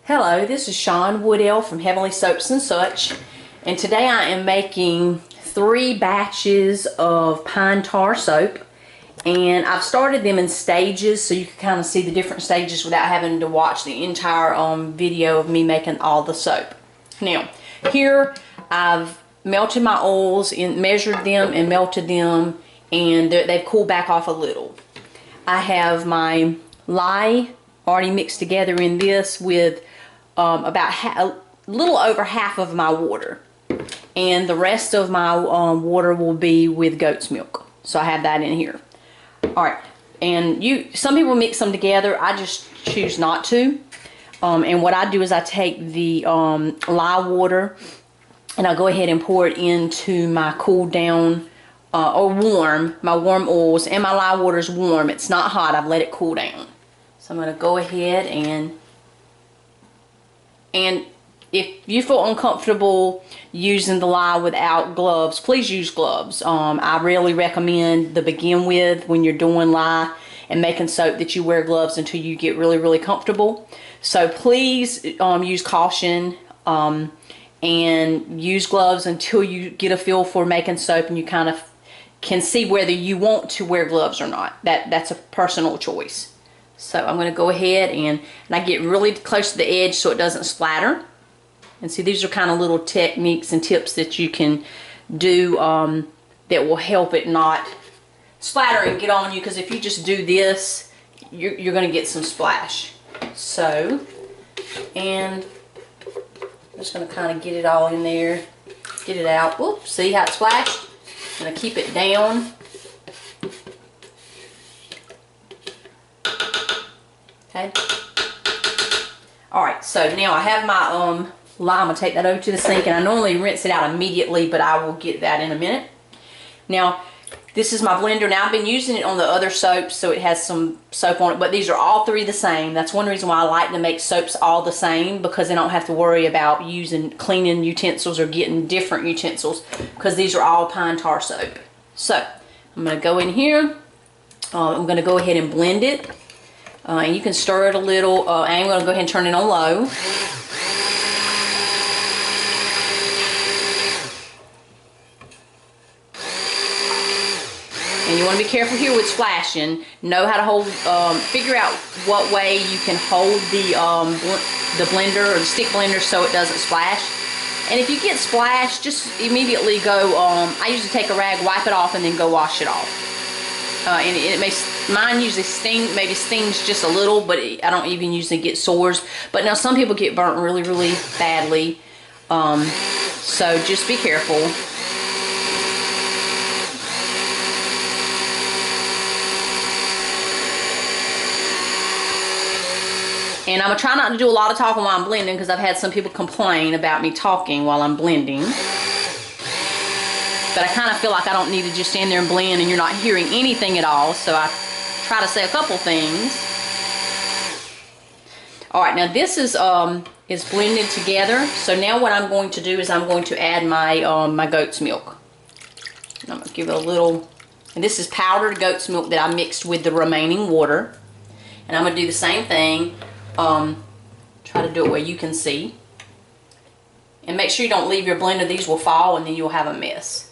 Hello, this is Shawn Woodell from Heavenly Soaps and Such, and today I am making 3 batches of pine tar soap, and I've started them in stages so you can kind of see the different stages without having to watch the entire video of me making all the soap. Now, here I've melted my oils, measured them and melted them, and they've cooled back off a little. I have my lye already mixed together in this with about a little over half of my water, and the rest of my water will be with goat's milk, so I have that in here. Alright, and some people mix them together. I just choose not to, and what I do is I take the lye water and I'll go ahead and pour it into my cooled down or my warm oils, and my lye water is warm, it's not hot, I've let it cool down. So I'm going to go ahead and if you feel uncomfortable using the lye without gloves, please use gloves. I really recommend to begin with, when you're doing lye and making soap, that you wear gloves until you get really comfortable. So please use caution and use gloves until you get a feel for making soap and you kind of can see whether you want to wear gloves or not. That's a personal choice. So I'm going to go ahead and I get really close to the edge so it doesn't splatter. And see, these are kind of little techniques and tips that you can do that will help it not splatter and get on you, because if you just do this, you're going to get some splash. So, and I'm just going to kind of get it all in there, get it out. Oops, see how it splashed? I'm going to keep it down. Okay. Alright, so now I have my lye. I'm going to take that over to the sink, and I normally rinse it out immediately, but I will get that in a minute. Now, this is my blender. Now, I've been using it on the other soaps, so it has some soap on it, but these are all 3 the same. That's one reason why I like to make soaps all the same, because I don't have to worry about cleaning utensils or getting different utensils, because these are all pine tar soap. So, I'm going to go in here. I'm going to go ahead and blend it. And you can stir it a little. I'm going to go ahead and turn it on low. And you want to be careful here with splashing. Know how to hold, figure out what way you can hold the blender or the stick blender so it doesn't splash. And if you get splashed, just immediately go, I usually take a rag, wipe it off, and then go wash it off. And mine usually stings just a little, but I don't even usually get sores. But now some people get burnt really badly, so just be careful. And I'm going to try not to do a lot of talking while I'm blending, because I've had some people complain about me talking while I'm blending. But I kind of feel like I don't need to just stand there and blend and you're not hearing anything at all, so I try to say a couple things. Alright, now this is blended together. So now what I'm going to do is I'm going to add my my goat's milk. And I'm going to give it a little, and this is powdered goat's milk that I mixed with the remaining water. And I'm going to do the same thing. Try to do it where you can see. And make sure you don't leave your blender. These will fall and then you'll have a mess.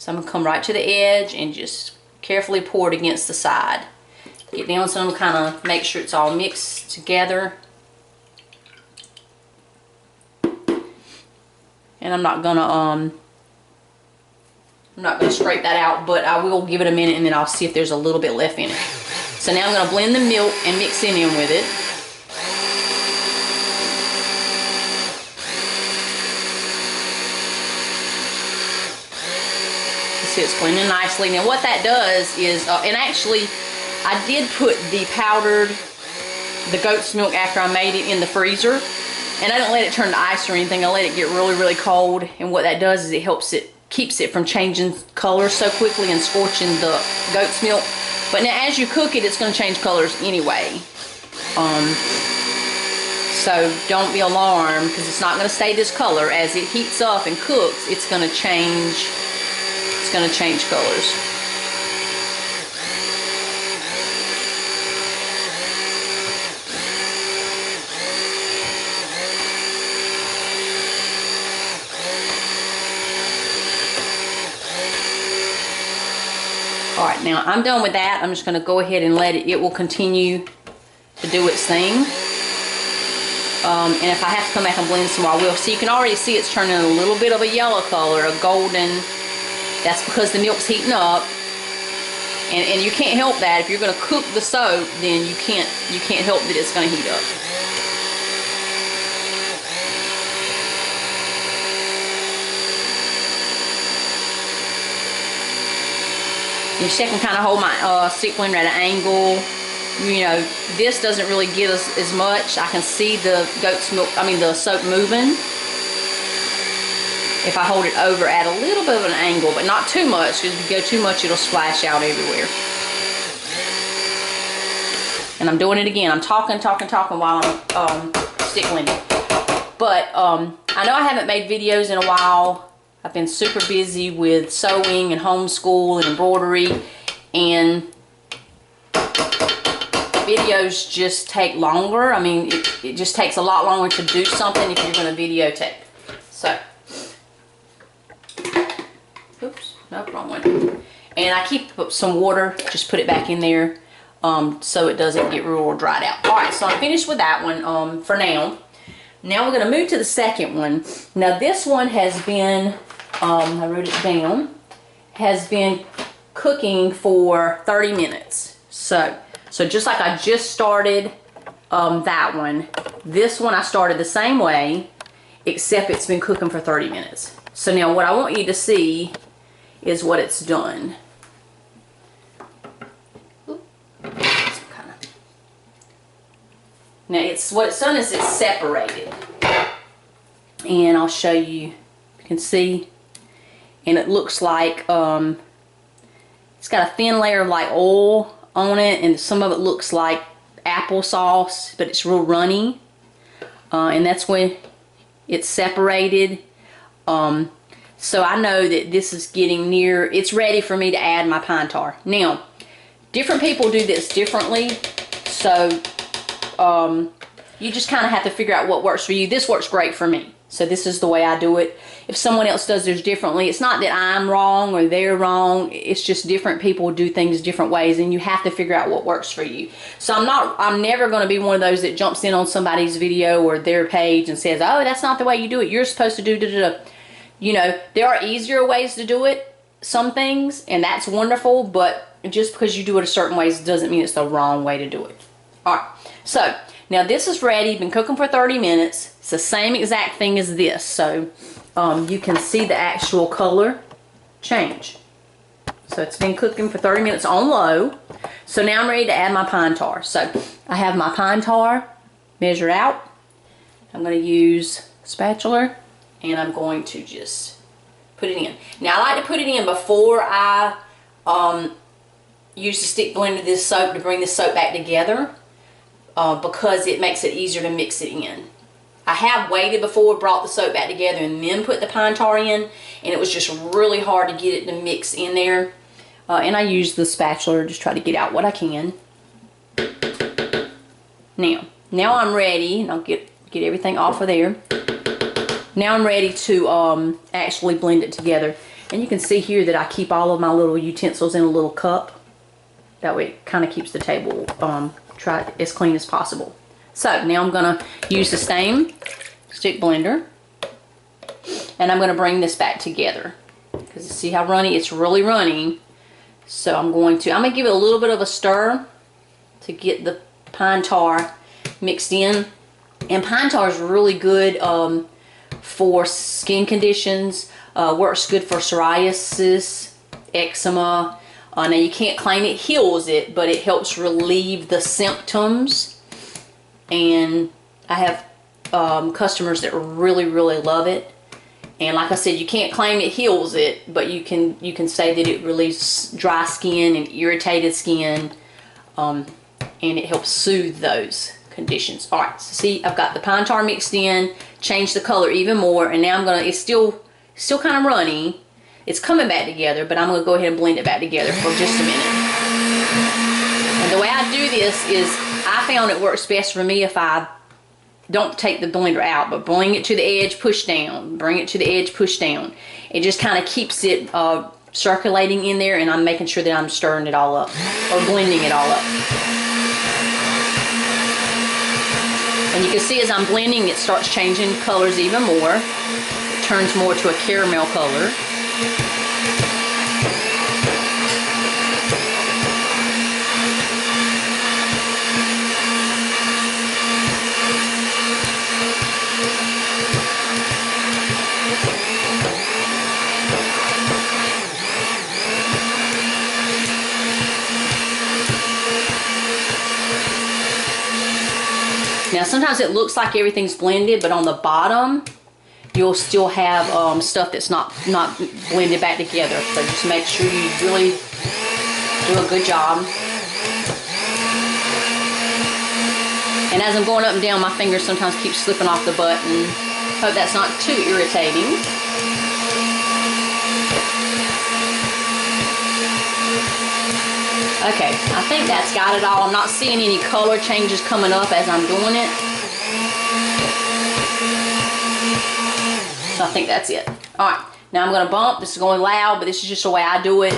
So I'm going to come right to the edge and just carefully pour it against the side. Get down some, kind of make sure it's all mixed together. And I'm not gonna scrape that out, but I will give it a minute and then I'll see if there's a little bit left in it. So now I'm going to blend the milk and mix it in with it. It's blending nicely. Now what that does is, and actually I did put the goat's milk after I made it in the freezer, and I didn't let it turn to ice or anything. I let it get really cold, and what that does is it keeps it from changing color so quickly and scorching the goat's milk. But now as you cook it, it's going to change colors anyway. So don't be alarmed, because it's not going to stay this color. As it heats up and cooks, it's going to change. It's going to change colors. now I'm done with that. I'm just going to go ahead and let it will continue to do its thing. And if I have to come back and blend some more, I will. So you can already see it's turning a little bit of a yellow color, a golden. That's because the milk's heating up. And you can't help that. If you're going to cook the soap, then you can't help that it's going to heat up. You just can kind of hold my stick blender at an angle. You know, this doesn't really get us as much. I can see the the soap moving. If I hold it over at a little bit of an angle, but not too much, because if you go too much, it'll splash out everywhere. And I'm doing it again. I'm talking while I'm stick blending. But I know I haven't made videos in a while. I've been super busy with sewing and homeschool and embroidery, and videos just take longer. I mean, it just takes a lot longer to do something if you're going to videotape. So, oops, no, wrong one. And I keep some water, just put it back in there so it doesn't get real dried out. Alright, so I'm finished with that one for now. Now we're going to move to the second one. Now this one has been, I wrote it down, has been cooking for 30 minutes. So just like I just started that one, this one I started the same way, except it's been cooking for 30 minutes. So now what I want you to see is what it's done. Now what it's done is it's separated. And I'll show you, you can see, and it looks like it's got a thin layer of like oil on it, and some of it looks like applesauce, but it's real runny, and that's when it's separated. So I know that this is getting near, it's ready for me to add my pine tar. Now, different people do this differently, so you just kind of have to figure out what works for you. This works great for me, so this is the way I do it. If someone else does theirs differently, it's not that I'm wrong or they're wrong, it's just different people do things different ways, and you have to figure out what works for you. So I'm never going to be one of those that jumps in on somebody's video or their page and says, oh, that's not the way you do it, you're supposed to do da-da-da. You know, there are easier ways to do it, some things, and that's wonderful, but just because you do it a certain way doesn't mean it's the wrong way to do it. Alright, so now this is ready, been cooking for 30 minutes. It's the same exact thing as this, so you can see the actual color change. So it's been cooking for 30 minutes on low. So now I'm ready to add my pine tar. So I have my pine tar measured out. I'm going to use a spatula, and I'm going to just put it in. Now I like to put it in before I use the stick blender, this soap, to bring this soap back together, because it makes it easier to mix it in. I have waited before, brought the soap back together, and then put the pine tar in, and it was just really hard to get it to mix in there. And I use the spatula to just try to get out what I can. Now I'm ready, and I'll get everything off of there. Now I'm ready to actually blend it together. And you can see here that I keep all of my little utensils in a little cup. That way it kind of keeps the table as clean as possible. So now I'm going to use the same stick blender, and I'm going to bring this back together. Because you see how runny? It's really runny. So I'm going to give it a little bit of a stir to get the pine tar mixed in. And pine tar is really good for skin conditions. Works good for psoriasis, eczema. Now you can't claim it heals it, but it helps relieve the symptoms. And I have customers that really love it. And like I said, you can't claim it heals it, but you can say that it relieves dry skin and irritated skin, and it helps soothe those conditions. All right, so see, I've got the pine tar mixed in, changed the color even more, and now it's still kind of runny. It's coming back together, but I'm going to go ahead and blend it back together for just a minute. And the way I do this is, I found it works best for me if I don't take the blender out, but bring it to the edge, push down, bring it to the edge, push down. It just kind of keeps it circulating in there, and I'm making sure that I'm stirring it all up or blending it all up. And you can see as I'm blending, it starts changing colors even more. It turns more to a caramel color. Now sometimes it looks like everything's blended, but on the bottom you'll still have stuff that's not blended back together. So just make sure you really do a good job. And as I'm going up and down, my fingers sometimes keep slipping off the button. Hope that's not too irritating. Okay, I think that's got it all. I'm not seeing any color changes coming up as I'm doing it. So I think that's it. Alright, now I'm going to bump. This is going loud, but this is just the way I do it.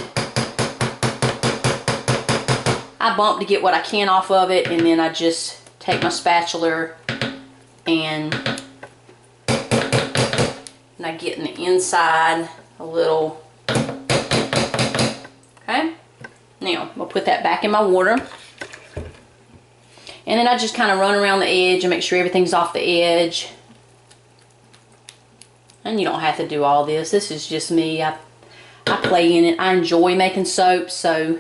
I bump to get what I can off of it, and then I just take my spatula and I get in the inside a little. Okay. Now, we'll put that back in my water. And then I just kind of run around the edge and make sure everything's off the edge. And you don't have to do all this. This is just me. I play in it. I enjoy making soap. So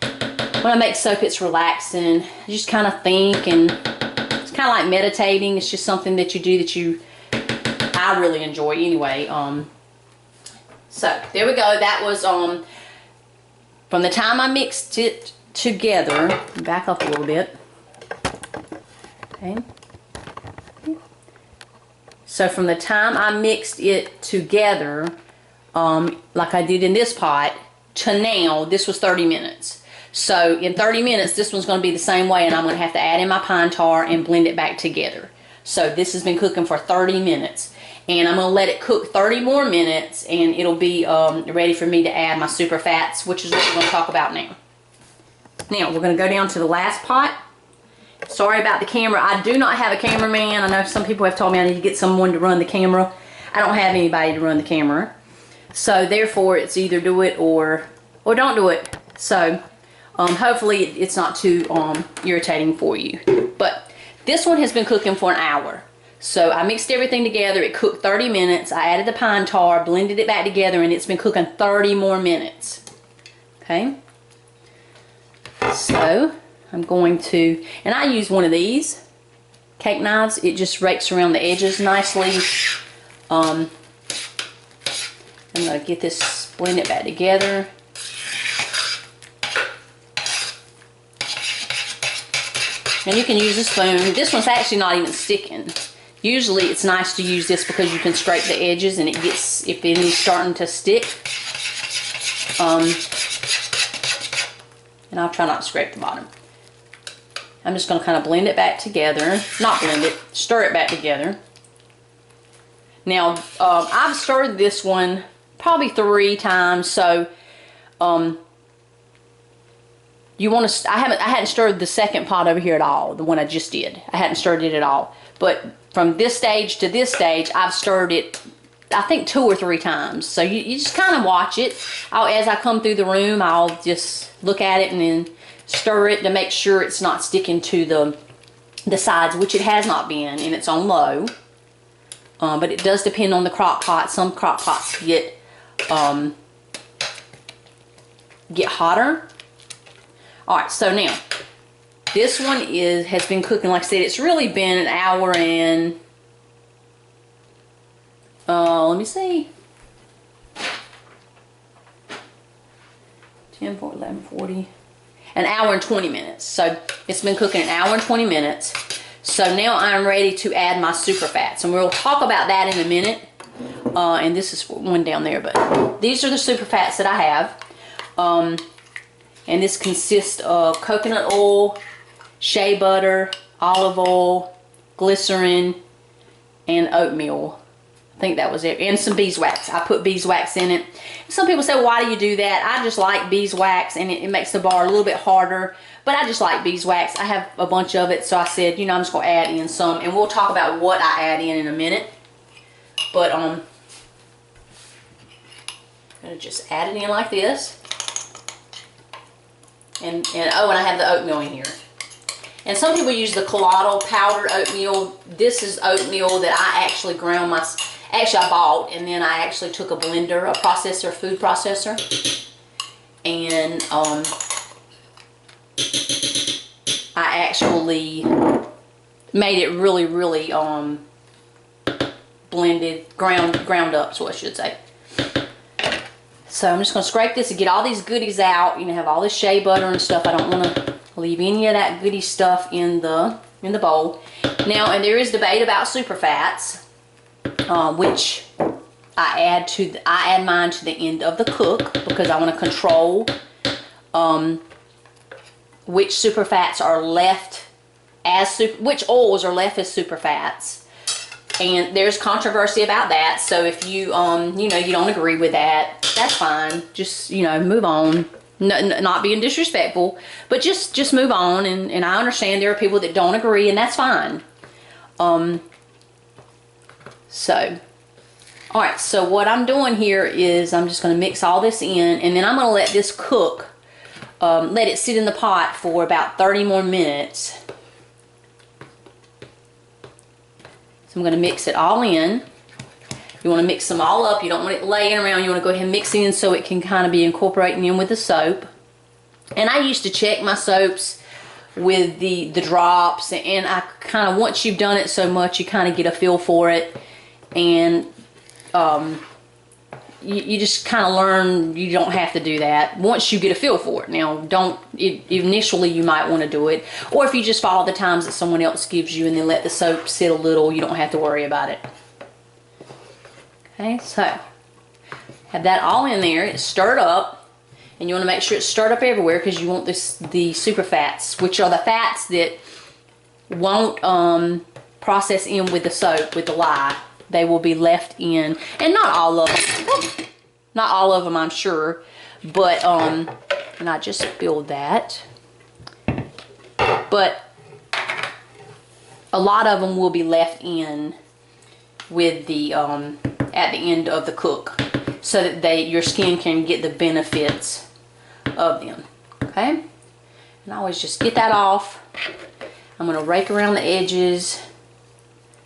when I make soap, it's relaxing. I just kind of think, and it's kind of like meditating. It's just something that you do that I really enjoy anyway. So there we go. That was from the time I mixed it together. Back up a little bit. Okay. So from the time I mixed it together, like I did in this pot, to now, this was 30 minutes. So in 30 minutes, this one's going to be the same way, and I'm going to have to add in my pine tar and blend it back together. So this has been cooking for 30 minutes. And I'm going to let it cook 30 more minutes, and it'll be ready for me to add my super fats, which is what we're going to talk about now. Now, we're going to go down to the last pot. Sorry about the camera. I do not have a cameraman. I know some people have told me I need to get someone to run the camera. I don't have anybody to run the camera. So, therefore, it's either do it or don't do it. So, hopefully, it's not too irritating for you. But this one has been cooking for an hour. So I mixed everything together. It cooked 30 minutes. I added the pine tar, blended it back together, and it's been cooking 30 more minutes. Okay. So I'm going to, and I use one of these cake knives. It just rakes around the edges nicely. I'm going to get this, blend it back together. And you can use a spoon. This one's actually not even sticking. Usually it's nice to use this because you can scrape the edges and it gets, if anything's starting to stick. And I'll try not to scrape the bottom. I'm just going to kind of blend it back together. Not blend it, stir it back together. Now, I've stirred this one probably 3 times, so you want to, I hadn't stirred the second pot over here at all, the one I just did. I hadn't stirred it at all. But from this stage to this stage, I've stirred it, I think 2 or 3 times. So you just kind of watch it. As I come through the room, I'll just look at it and then stir it to make sure it's not sticking to the sides, which it has not been, and it's on low. But it does depend on the crock pot. Some crock pots get hotter. Alright, so now, this one has been cooking, like I said, it's really been an hour and, let me see, 10, 11, 40, an hour and 20 minutes. So it's been cooking an hour and 20 minutes. So now I'm ready to add my super fats, and we'll talk about that in a minute. And this is one down there, but these are the super fats that I have. And this consists of coconut oil, shea butter, olive oil, glycerin, and oatmeal. I think that was it. And some beeswax. I put beeswax in it. Some people say, why do you do that? I just like beeswax, and it makes the bar a little bit harder. But I just like beeswax. I have a bunch of it, so I said, you know, I'm just going to add in some. And we'll talk about what I add in a minute. But I'm going to just add it in like this. And oh, and I have the oatmeal in here. And some people use the colloidal powdered oatmeal. This is oatmeal that I actually ground actually I bought, and then I actually took a blender, a processor, food processor, and I actually made it really, really blended, ground up, so I should say. So I'm just going to scrape this and get all these goodies out. You know, have all this shea butter and stuff. I don't want to leave any of that goody stuff in the bowl. Now, and there is debate about super fats, which I add mine to the end of the cook because I want to control which super fats are left as which oils are left as super fats. And there's controversy about that. So if you you know, you don't agree with that, that's fine. Just, you know, move on. Not being disrespectful, but just move on. And I understand there are people that don't agree, and that's fine. So, all right. So what I'm doing here is I'm just going to mix all this in, and then I'm going to let this cook. Let it sit in the pot for about 30 more minutes. So I'm going to mix it all in. You want to mix them all up. You don't want it laying around. You want to go ahead and mix it in so it can kind of be incorporating in with the soap. And I used to check my soaps with the drops. And I kind of, once you've done it so much, you kind of get a feel for it. And you just kind of learn you don't have to do that once you get a feel for it. Now, initially you might want to do it, or if you just follow the times that someone else gives you and then let the soap sit a little, you don't have to worry about it. Okay, so have that all in there. It's stirred up, and you want to make sure it's stirred up everywhere because you want the super fats, which are the fats that won't process in with the soap, with the lye. They will be left in, and not all of them. Not all of them, I'm sure, but and I just spilled that. But a lot of them will be left in with the at the end of the cook, so that your skin can get the benefits of them. Okay, and I always just get that off. I'm going to rake around the edges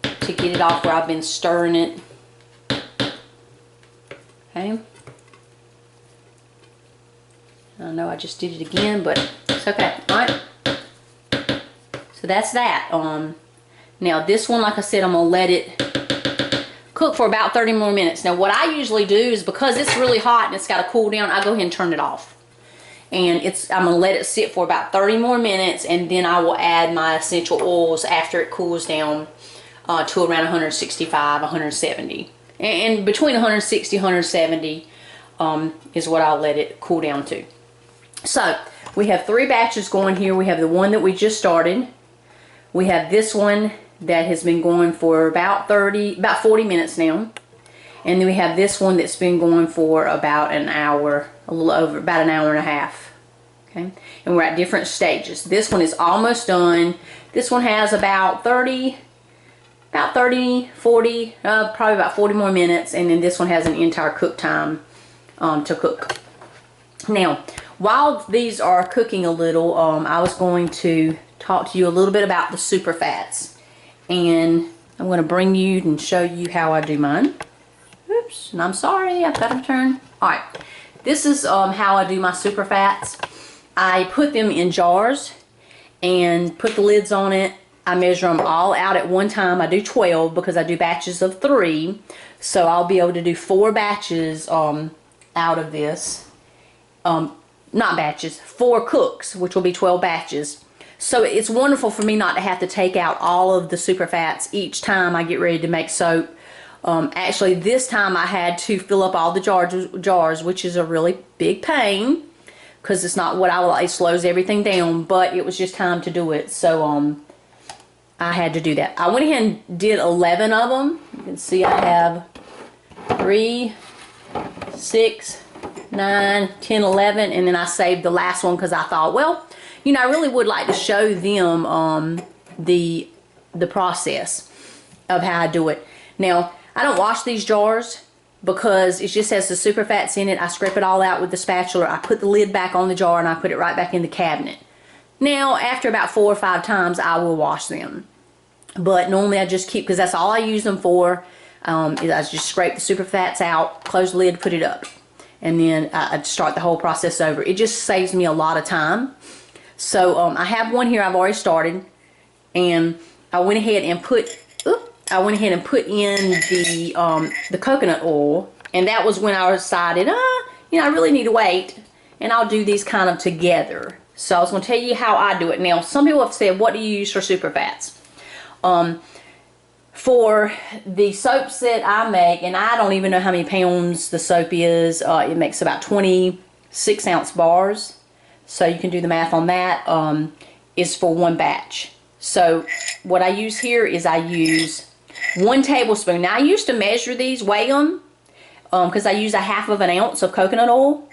to get it off where I've been stirring it. Okay. I know I just did it again, but it's okay. Alright. So that's that. Now this one, like I said, I'm going to let it cook for about 30 more minutes. Now what I usually do is, because it's really hot and it's got to cool down, I go ahead and turn it off. And I'm going to let it sit for about 30 more minutes, and then I will add my essential oils after it cools down to around 165, 170. And between 160 170 is what I'll let it cool down to. So we have 3 batches going here. We have the one that we just started. We have this one that has been going for about 40 minutes now. And then we have this one that's been going for about an hour, a little over, about an hour and a half. Okay, and we're at different stages. This one is almost done. This one has about 40, probably about 40 more minutes. And then this one has an entire cook time to cook. Now, while these are cooking a little, I was going to talk to you a little bit about the super fats. And I'm going to bring you and show you how I do mine. Oops, and I'm sorry, I've got to turn. Alright, this is how I do my super fats. I put them in jars and put the lids on it. I measure them all out at one time. I do 12 because I do batches of 3. So I'll be able to do 4 batches out of this. Not batches, 4 cooks, which will be 12 batches. So it's wonderful for me not to have to take out all of the super fats each time I get ready to make soap. Actually, this time I had to fill up all the jars, which is a really big pain because it's not what I like. It slows everything down, but it was just time to do it. So I had to do that. I went ahead and did 11 of them. You can see I have 3, 6, 9, 10, 11, and then I saved the last one because I thought, well, you know, I really would like to show them the process of how I do it. Now, I don't wash these jars because it just has the super fats in it. I scrape it all out with the spatula. I put the lid back on the jar and I put it right back in the cabinet. Now, after about 4 or 5 times, I will wash them. But normally I just keep, because that's all I use them for, is I just scrape the super fats out, close the lid, put it up. And then I start the whole process over. It just saves me a lot of time. So I have one here I've already started. And I went ahead and put in the coconut oil, and that was when I decided, you know, I really need to wait, and I'll do these kind of together. So I was going to tell you how I do it. Now, some people have said, what do you use for super fats? For the soaps that I make, and I don't even know how many pounds the soap is, it makes about 26 ounce bars, so you can do the math on that, is for one batch. So what I use here is I use 1 tablespoon. Now I used to measure these, weigh them, because I use a half of an ounce of coconut oil.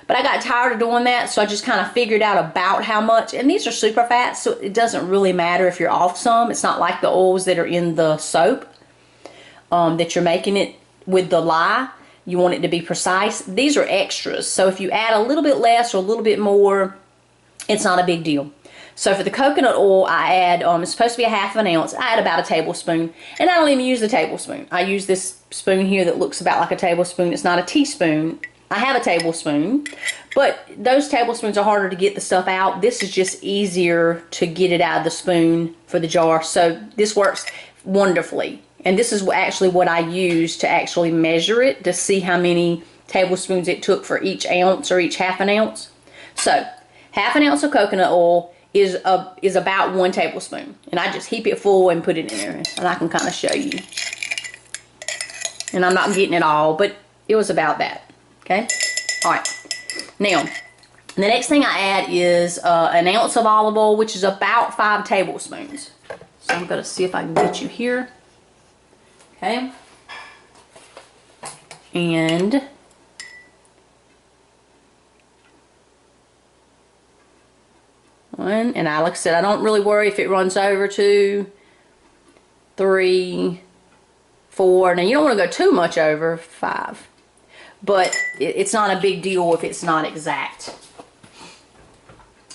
But I got tired of doing that, so I just kind of figured out about how much. And these are super fats, so it doesn't really matter if you're off some. It's not like the oils that are in the soap that you're making it with the lye. You want it to be precise. These are extras, so if you add a little bit less or a little bit more, it's not a big deal. So for the coconut oil, I add, it's supposed to be a half of an ounce. I add about a tablespoon. And I don't even use the tablespoon. I use this spoon here that looks about like a tablespoon. It's not a teaspoon. I have a tablespoon. But those tablespoons are harder to get the stuff out. This is just easier to get it out of the spoon for the jar. So this works wonderfully. And this is actually what I use to actually measure it, to see how many tablespoons it took for each ounce or each half an ounce. So half an ounce of coconut oil is about 1 tablespoon, and I just heap it full and put it in there, and I can kind of show you. And I'm not getting it all, but it was about that. Okay, all right. Now, the next thing I add is an ounce of olive oil, which is about 5 tablespoons. So I'm going to see if I can get you here. Okay, and one, and like I said, I don't really worry if it runs over 2, 3, 4. Now you don't want to go too much over 5, but it's not a big deal if it's not exact.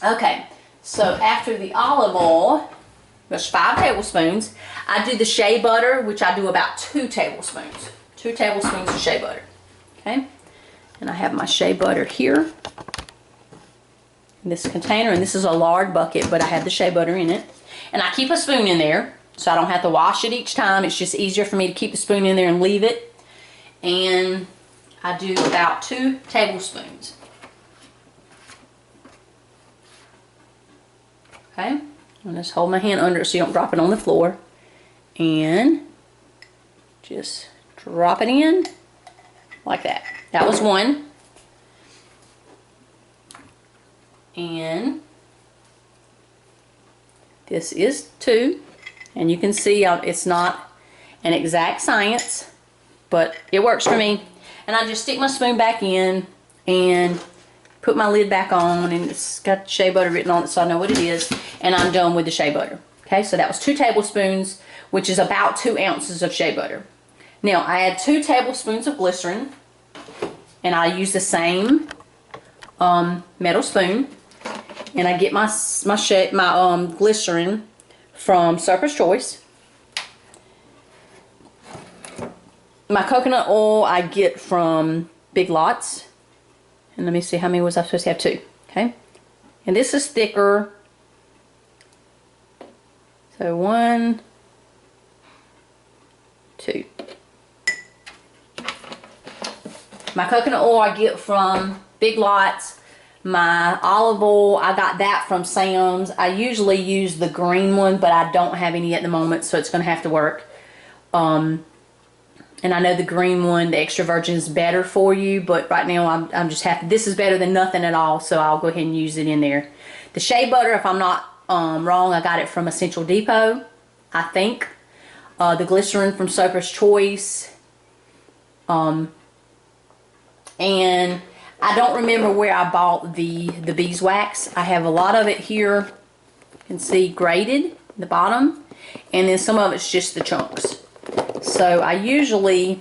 Okay, so after the olive oil, there's 5 tablespoons. I do the shea butter, which I do about 2 tablespoons. 2 tablespoons of shea butter. Okay, and I have my shea butter here in this container, and this is a lard bucket, but I have the shea butter in it. And I keep a spoon in there, so I don't have to wash it each time. It's just easier for me to keep the spoon in there and leave it. And I do about 2 tablespoons. Okay, I'm just hold my hand under it so you don't drop it on the floor. And just drop it in like that. That was 1. And this is 2, and you can see it's not an exact science, but it works for me. And I just stick my spoon back in and put my lid back on, and it's got shea butter written on it so I know what it is, and I'm done with the shea butter. Okay, so that was 2 tablespoons, which is about 2 ounces of shea butter. Now I add 2 tablespoons of glycerin, and I use the same metal spoon. And I get my glycerin from Surface Choice. My coconut oil I get from Big Lots. And let me see, how many was I supposed to have? 2. Okay. And this is thicker. So 1, 2. My coconut oil I get from Big Lots. My olive oil, I got that from Sam's. I usually use the green one, but I don't have any at the moment, so it's going to have to work. And I know the green one, the extra virgin, is better for you, but right now I'm just happy. This is better than nothing at all, so I'll go ahead and use it in there. The shea butter, if I'm not wrong, I got it from Essential Depot, I think. The glycerin from Surface Choice. And I don't remember where I bought the beeswax. I have a lot of it here. You can see graded in the bottom, and then some of it's just the chunks. So I usually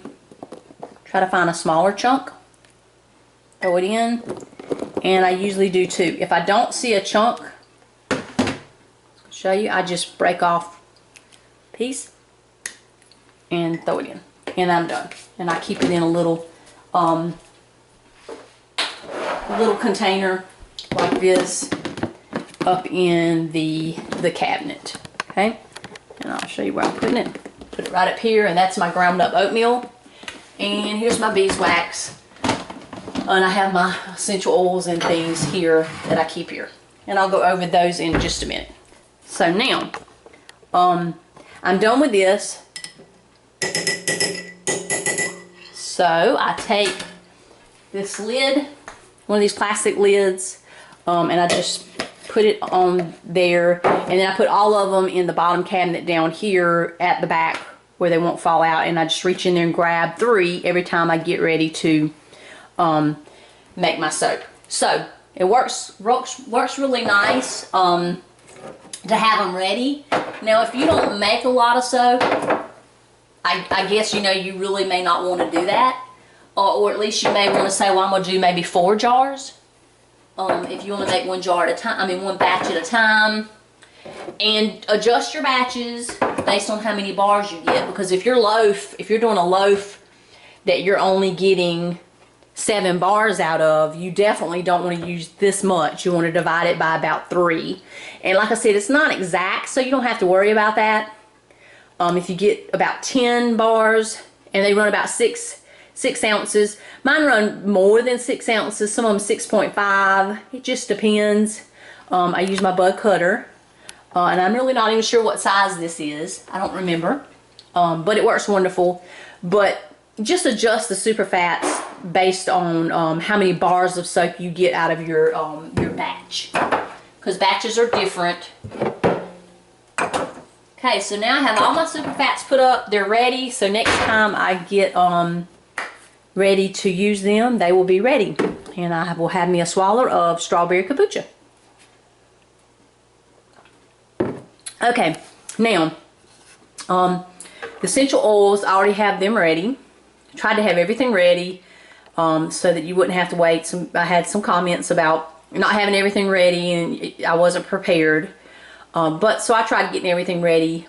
try to find a smaller chunk, throw it in, and I usually do two. If I don't see a chunk, I'll show you, I just break off a piece and throw it in, and I'm done. And I keep it in a little container like this up in the cabinet. Okay, and I'll show you where I'm putting it. Put it right up here, and that's my ground up oatmeal. And here's my beeswax. And I have my essential oils and things here that I keep here. And I'll go over those in just a minute. So now, I'm done with this. So I take this lid, one of these plastic lids, and I just put it on there, and then I put all of them in the bottom cabinet down here at the back where they won't fall out, and I just reach in there and grab 3 every time I get ready to make my soap. So it works really nice to have them ready. Now if you don't make a lot of soap, I guess you really may not want to do that, or at least you may want to say, well, I'm going to do maybe 4 jars. If you want to make one batch at a time, and adjust your batches based on how many bars you get, because if you're doing a loaf that you're only getting 7 bars out of, you definitely don't want to use this much. You want to divide it by about 3. And like I said, it's not exact, so you don't have to worry about that. If you get about 10 bars and they run about 6 ounces, mine run more than 6 ounces, some of them 6.5, it just depends. I use my bud cutter, and I'm really not even sure what size this is. I don't remember, but it works wonderful. But just adjust the super fats based on how many bars of soap you get out of your batch, because batches are different. Okay, so now I have all my super fats put up. They're ready. So next time I get ready to use them, they will be ready, and I will have me a swallow of strawberry kombucha. Okay, now the essential oils, I already have them ready. Tried to have everything ready so that you wouldn't have to wait. I had some comments about not having everything ready, and I wasn't prepared. But so I tried getting everything ready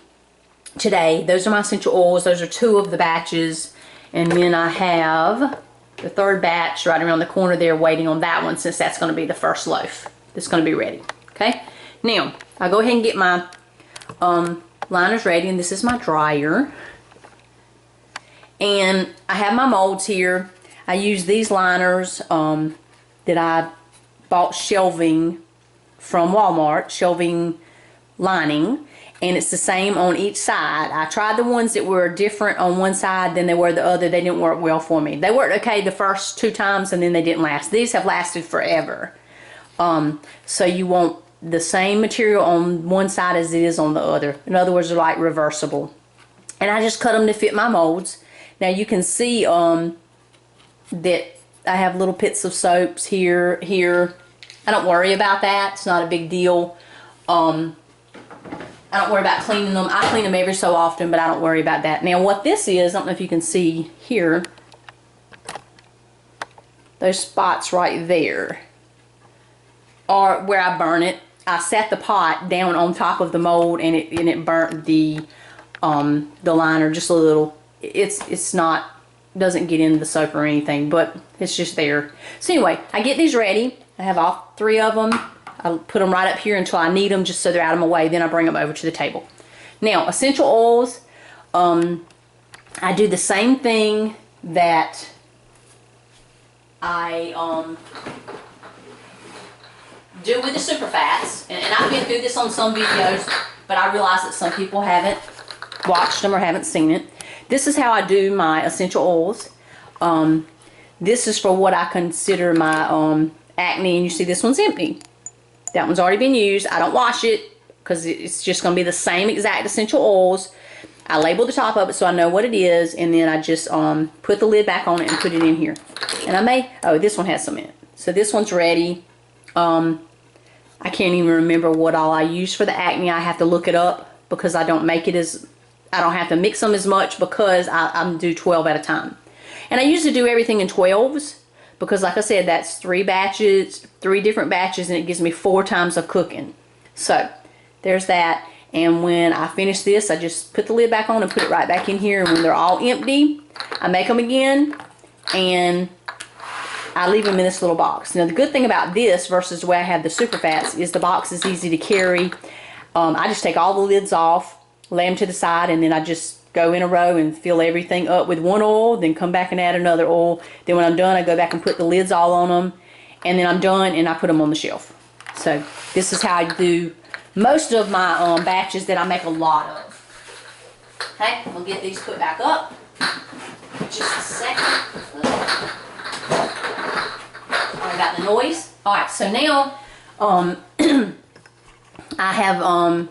today. Those are my essential oils. Those are 2 of the batches. And then I have the 3rd batch right around the corner there waiting on that one, since that's going to be the first loaf that's going to be ready. Okay, now I'll go ahead and get my liners ready, and this is my dryer. And I have my molds here. I use these liners that I bought shelving from Walmart, shelving lining, and it's the same on each side. I tried the ones that were different on one side than they were the other. They didn't work well for me. They worked okay the first 2 times, and then they didn't last. These have lasted forever. So you want the same material on one side as it is on the other. In other words, they're like reversible. And I just cut them to fit my molds. Now you can see that I have little bits of soaps here. I don't worry about that. It's not a big deal. I don't worry about cleaning them. I clean them every so often, but I don't worry about that. Now what this is, I don't know if you can see here, those spots right there are where I burn it. I set the pot down on top of the mold, and it burnt the liner just a little. It's not, doesn't get in the soap or anything, but it's just there. So anyway, I get these ready. I have all 3 of them. I put them right up here until I need them, just so they're out of my way. Then I bring them over to the table. Now, essential oils, I do the same thing that I do with the super fats. And I've been through this on some videos, but I realize that some people haven't watched them or haven't seen it. This is how I do my essential oils. This is for what I consider my acne, and you see this one's empty. That one's already been used. I don't wash it because it's just going to be the same exact essential oils. I label the top of it so I know what it is, and then I just put the lid back on it and put it in here. And I may, oh, this one has some in it. So this one's ready. I can't even remember what all I use for the acne. I have to look it up because I don't make it as, I don't have to mix them as much because I do 12 at a time. And I usually do everything in 12s because, like I said, that's 3 batches, 3 different batches, and it gives me 4 times of cooking. So there's that. And when I finish this, I just put the lid back on and put it right back in here. And when they're all empty, I make them again and I leave them in this little box. Now the good thing about this versus the way I have the super fats is the box is easy to carry. I just take all the lids off, lay them to the side, and then I just go in a row and fill everything up with one oil, then come back and add another oil. Then when I'm done, I go back and put the lids all on them, and then I'm done and I put them on the shelf. So this is how I do most of my batches that I make a lot of. Okay, we'll get these put back up. Just a second. Sorry about the noise. Alright, so now I have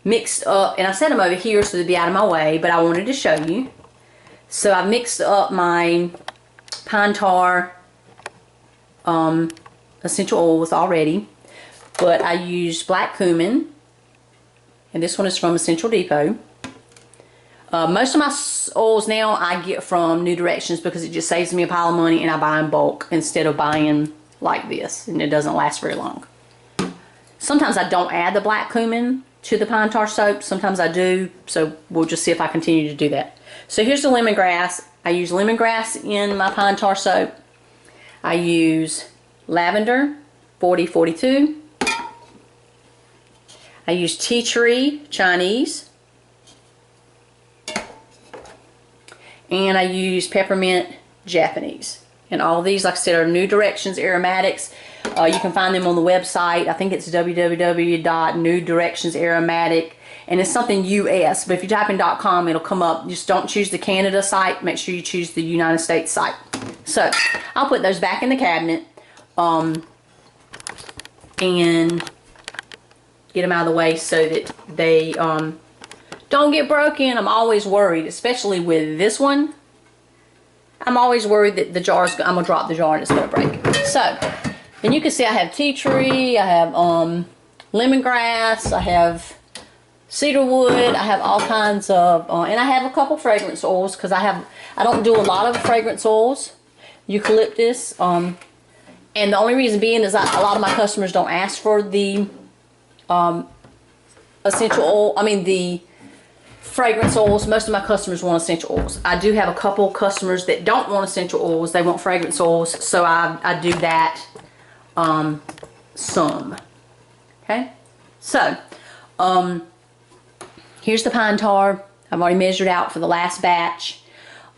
mixed up, and I set them over here so they'd be out of my way, but I wanted to show you. So I've mixed up my pine tar essential oils already, but I used black cumin, and this one is from Essential Depot. Most of my oils now I get from New Directions because it just saves me a pile of money, and I buy in bulk instead of buying like this, and it doesn't last very long. Sometimes I don't add the black cumin to the pine tar soap. Sometimes I do, so we'll just see if I continue to do that. So here's the lemongrass. I use lemongrass in my pine tar soap. I use lavender 4042. I use tea tree Chinese. And I use peppermint Japanese. And all of these, like I said, are New Directions aromatics. You can find them on the website. I think it's www.newdirectionsaromatic, and it's something US, but if you type in .com, it'll come up. Just don't choose the Canada site. Make sure you choose the United States site. So I'll put those back in the cabinet and get them out of the way so that they don't get broken. I'm always worried, especially with this one. I'm always worried that the jar's, I'm gonna drop the jar and it's gonna break. So, and you can see I have tea tree, I have lemongrass, I have cedarwood, I have all kinds of, and I have a couple fragrance oils because I don't do a lot of fragrance oils. Eucalyptus, and the only reason being is a lot of my customers don't ask for the essential oil. I mean the fragrance oils. Most of my customers want essential oils. I do have a couple customers that don't want essential oils. They want fragrance oils, so I do that some. Okay, so here's the pine tar. I've already measured out for the last batch,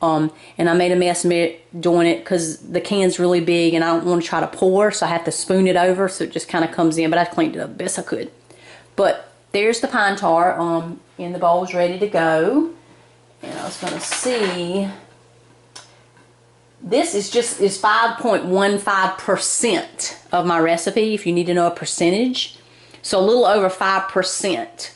and I made a mess doing it because the can's really big and I don't want to try to pour, so I have to spoon it over so it just kind of comes in, but I cleaned it up best I could. But there's the pine tar in the bowls ready to go. And I was going to see, this is 5.15% of my recipe if you need to know a percentage. So a little over 5%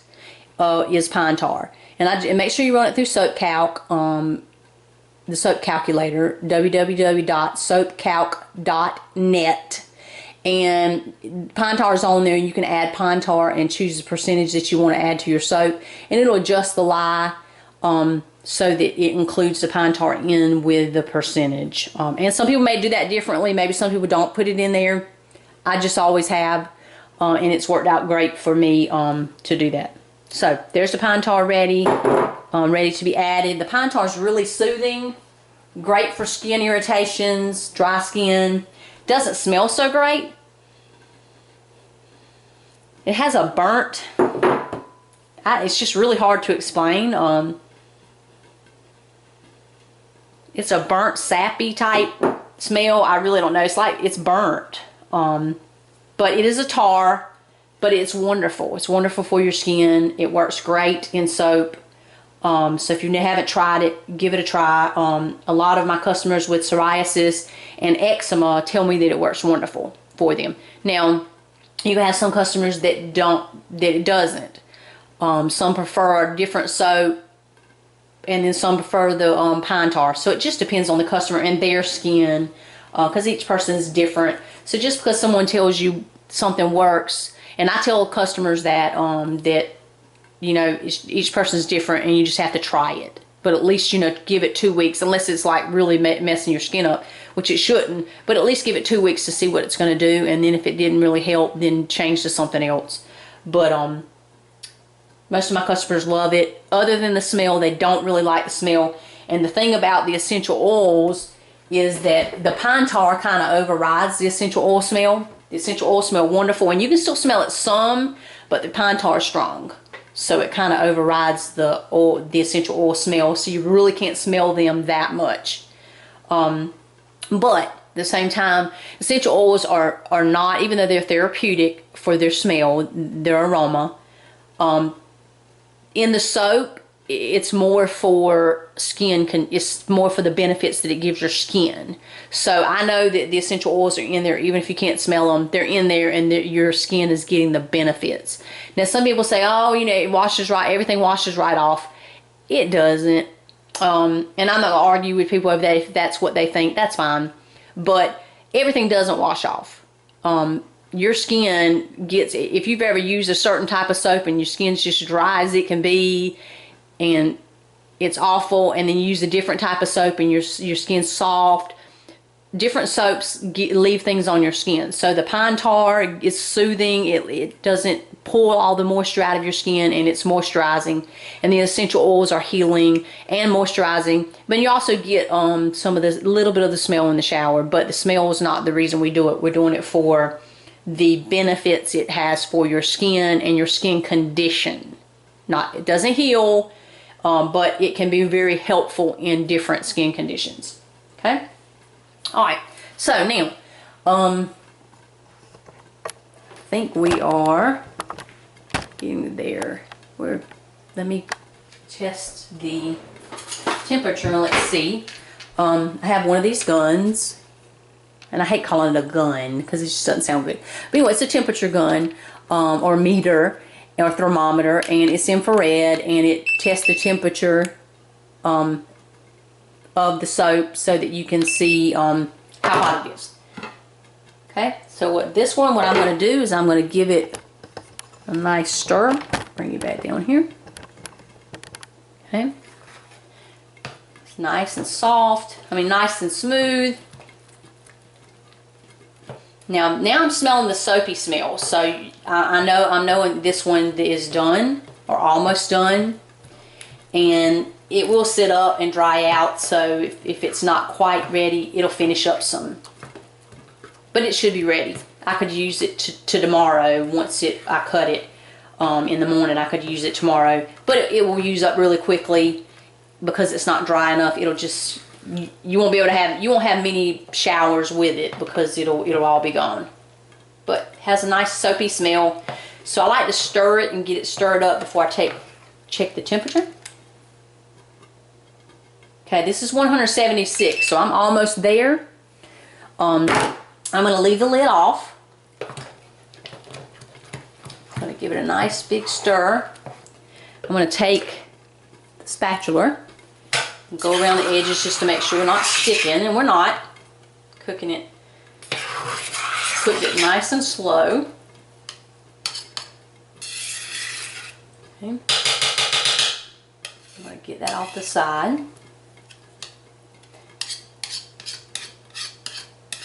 is pine tar. And make sure you run it through Soap Calc, the soap calculator, www.soapcalc.net. And pine tar is on there. You can add pine tar and choose the percentage that you want to add to your soap, and it'll adjust the lye so that it includes the pine tar in with the percentage. And some people may do that differently. Maybe some people don't put it in there. I just always have, and it's worked out great for me to do that. So there's the pine tar ready, ready to be added. The pine tar is really soothing, great for skin irritations, dry skin. Doesn't smell so great. It has a burnt, it's just really hard to explain. It's a burnt, sappy type smell. I really don't know. It's like it's burnt. But it is a tar, but it's wonderful. It's wonderful for your skin. It works great in soap. So if you haven't tried it, give it a try. A lot of my customers with psoriasis and eczema tell me that it works wonderful for them. Now, you have some customers that it doesn't. Some prefer a different soap and then some prefer the pine tar. So it just depends on the customer and their skin, because each person is different. So just because someone tells you something works, and I tell customers that you know, each person is different and you just have to try it. But at least, you know, give it 2 weeks, unless it's like really messing your skin up, which it shouldn't. But at least give it 2 weeks to see what it's going to do, and then if it didn't really help, then change to something else. But most of my customers love it. Other than the smell, they don't really like the smell. And the thing about the essential oils is that the pine tar kind of overrides the essential oil smell. The essential oil smell wonderful, and you can still smell it some, but the pine tar is strong. So it kind of overrides the essential oil smell, so you really can't smell them that much. But at the same time, essential oils are not, even though they're therapeutic for their smell, their aroma, in the soap, it's more for skin, it's more for the benefits that it gives your skin. So I know that the essential oils are in there, even if you can't smell them, they're in there, and your skin is getting the benefits. Now some people say, oh, you know, it washes right, everything washes right off. It doesn't. And I'm not gonna argue with people over that. If that's what they think, that's fine. But everything doesn't wash off. Your skin gets, if you've ever used a certain type of soap and your skin's just dry as it can be, and it's awful, and then you use a different type of soap and your skin's soft. Different soaps leave things on your skin. So the pine tar is soothing. It doesn't pull all the moisture out of your skin, and it's moisturizing. And the essential oils are healing and moisturizing. But you also get some of the little bit of the smell in the shower. But the smell is not the reason we do it. We're doing it for the benefits it has for your skin and your skin condition. It doesn't heal, but it can be very helpful in different skin conditions. Okay. Alright, so now, I think we are getting there. Let me test the temperature and let's see. I have one of these guns, and I hate calling it a gun because it just doesn't sound good. But anyway, it's a temperature gun, or meter, or thermometer, and it's infrared, and it tests the temperature of the soap so that you can see how hot it is. Okay, so what I'm going to do is I'm going to give it a nice stir. Bring it back down here. Okay, it's nice and soft. I mean, nice and smooth. Now I'm smelling the soapy smell. So I'm knowing this one is done or almost done, and it will sit up and dry out, so if it's not quite ready, it'll finish up some. But it should be ready. I could use it to tomorrow. Once I cut it in the morning, I could use it tomorrow. But it will use up really quickly because it's not dry enough. It'll just, you won't have many showers with it because it'll all be gone. But it has a nice soapy smell. So I like to stir it and get it stirred up before I check the temperature. Okay, this is 176, so I'm almost there. I'm going to leave the lid off. I'm going to give it a nice big stir. I'm going to take the spatula and go around the edges just to make sure we're not sticking, and we're not. Cooking it nice and slow. Okay. I'm going to get that off the side.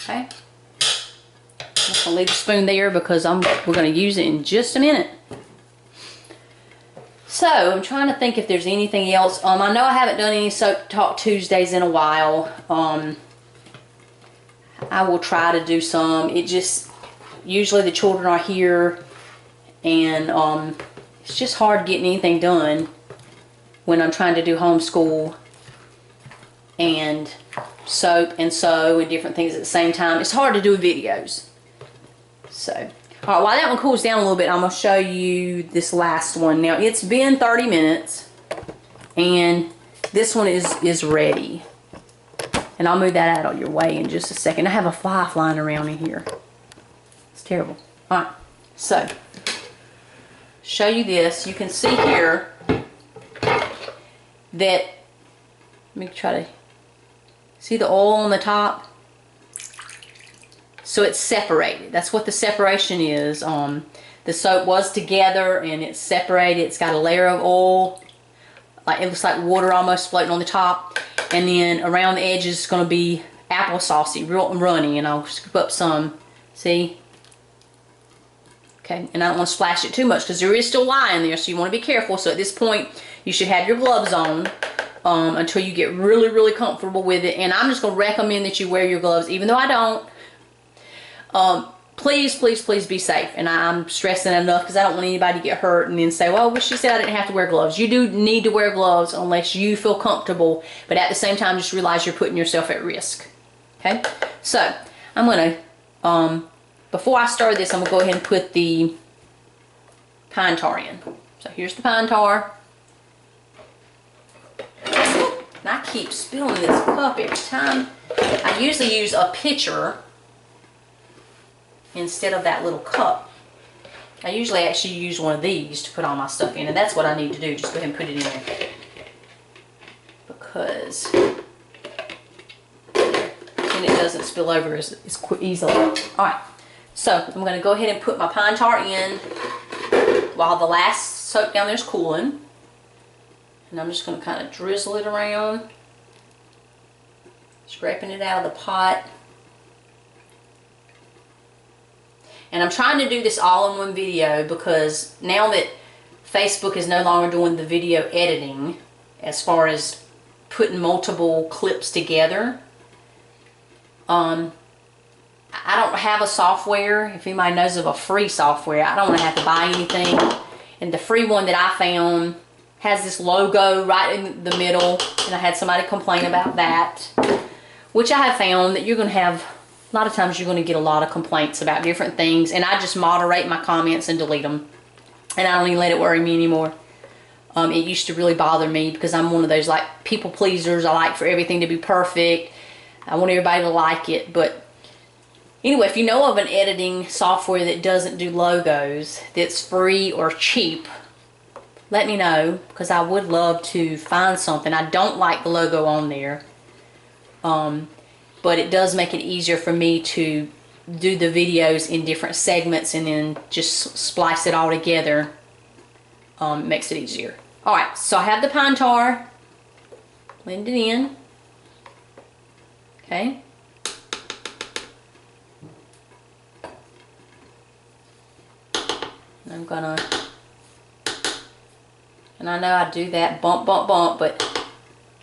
Okay, I'm just going to leave the spoon there because we're going to use it in just a minute. So I'm trying to think if there's anything else. I know I haven't done any Soap Talk Tuesdays in a while. I will try to do some. It just, usually the children are here, and it's just hard getting anything done when I'm trying to do homeschool and soap and sew and different things at the same time. It's hard to do videos. So, alright, while that one cools down a little bit, I'm going to show you this last one. Now, it's been 30 minutes, and this one is ready. And I'll move that out of your way in just a second. I have a fly flying around in here. It's terrible. Alright, so, show you this. You can see here that Let me try to see the oil on the top. So it's separated. That's what the separation is. The soap was together and it's separated. It's got a layer of oil. Like it looks like water almost floating on the top. And then around the edges it's going to be applesaucey, real runny. And I'll scoop up some. See? Okay. And I don't want to splash it too much because there is still lye in there. So you want to be careful. So at this point you should have your gloves on. Until you get really, really comfortable with it. And I'm just going to recommend that you wear your gloves, even though I don't. Please, please, please be safe. And I'm stressing enough because I don't want anybody to get hurt and then say, well, she said I didn't have to wear gloves. You do need to wear gloves unless you feel comfortable. But at the same time, just realize you're putting yourself at risk. Okay? So, I'm going to, before I start this, I'm going to go ahead and put the pine tar in. So, here's the pine tar. And I keep spilling this cup every time. I usually use a pitcher instead of that little cup. I usually actually use one of these to put all my stuff in, and that's what I need to do. Just go ahead and put it in there. Because then it doesn't spill over as easily. Alright, so I'm going to go ahead and put my pine tar in while the last soap down there is cooling. And I'm just going to kind of drizzle it around, scraping it out of the pot. And I'm trying to do this all in one video because now that Facebook is no longer doing the video editing as far as putting multiple clips together, I don't have a software. If anybody knows of a free software, I don't want to have to buy anything. And the free one that I found has this logo right in the middle, and I had somebody complain about that, which I have found that you're going to have, a lot of times you're going to get a lot of complaints about different things, and I just moderate my comments and delete them, and I don't even let it worry me anymore. It used to really bother me because I'm one of those like people pleasers. I like for everything to be perfect. I want everybody to like it, but anyway, if you know of an editing software that doesn't do logos, that's free or cheap, let me know, because I would love to find something. I don't like the logo on there, but it does make it easier for me to do the videos in different segments and then just splice it all together. It makes it easier. Alright, so I have the pine tar. Blend it in. Okay. I'm gonna, and I know I do that bump, bump, bump, but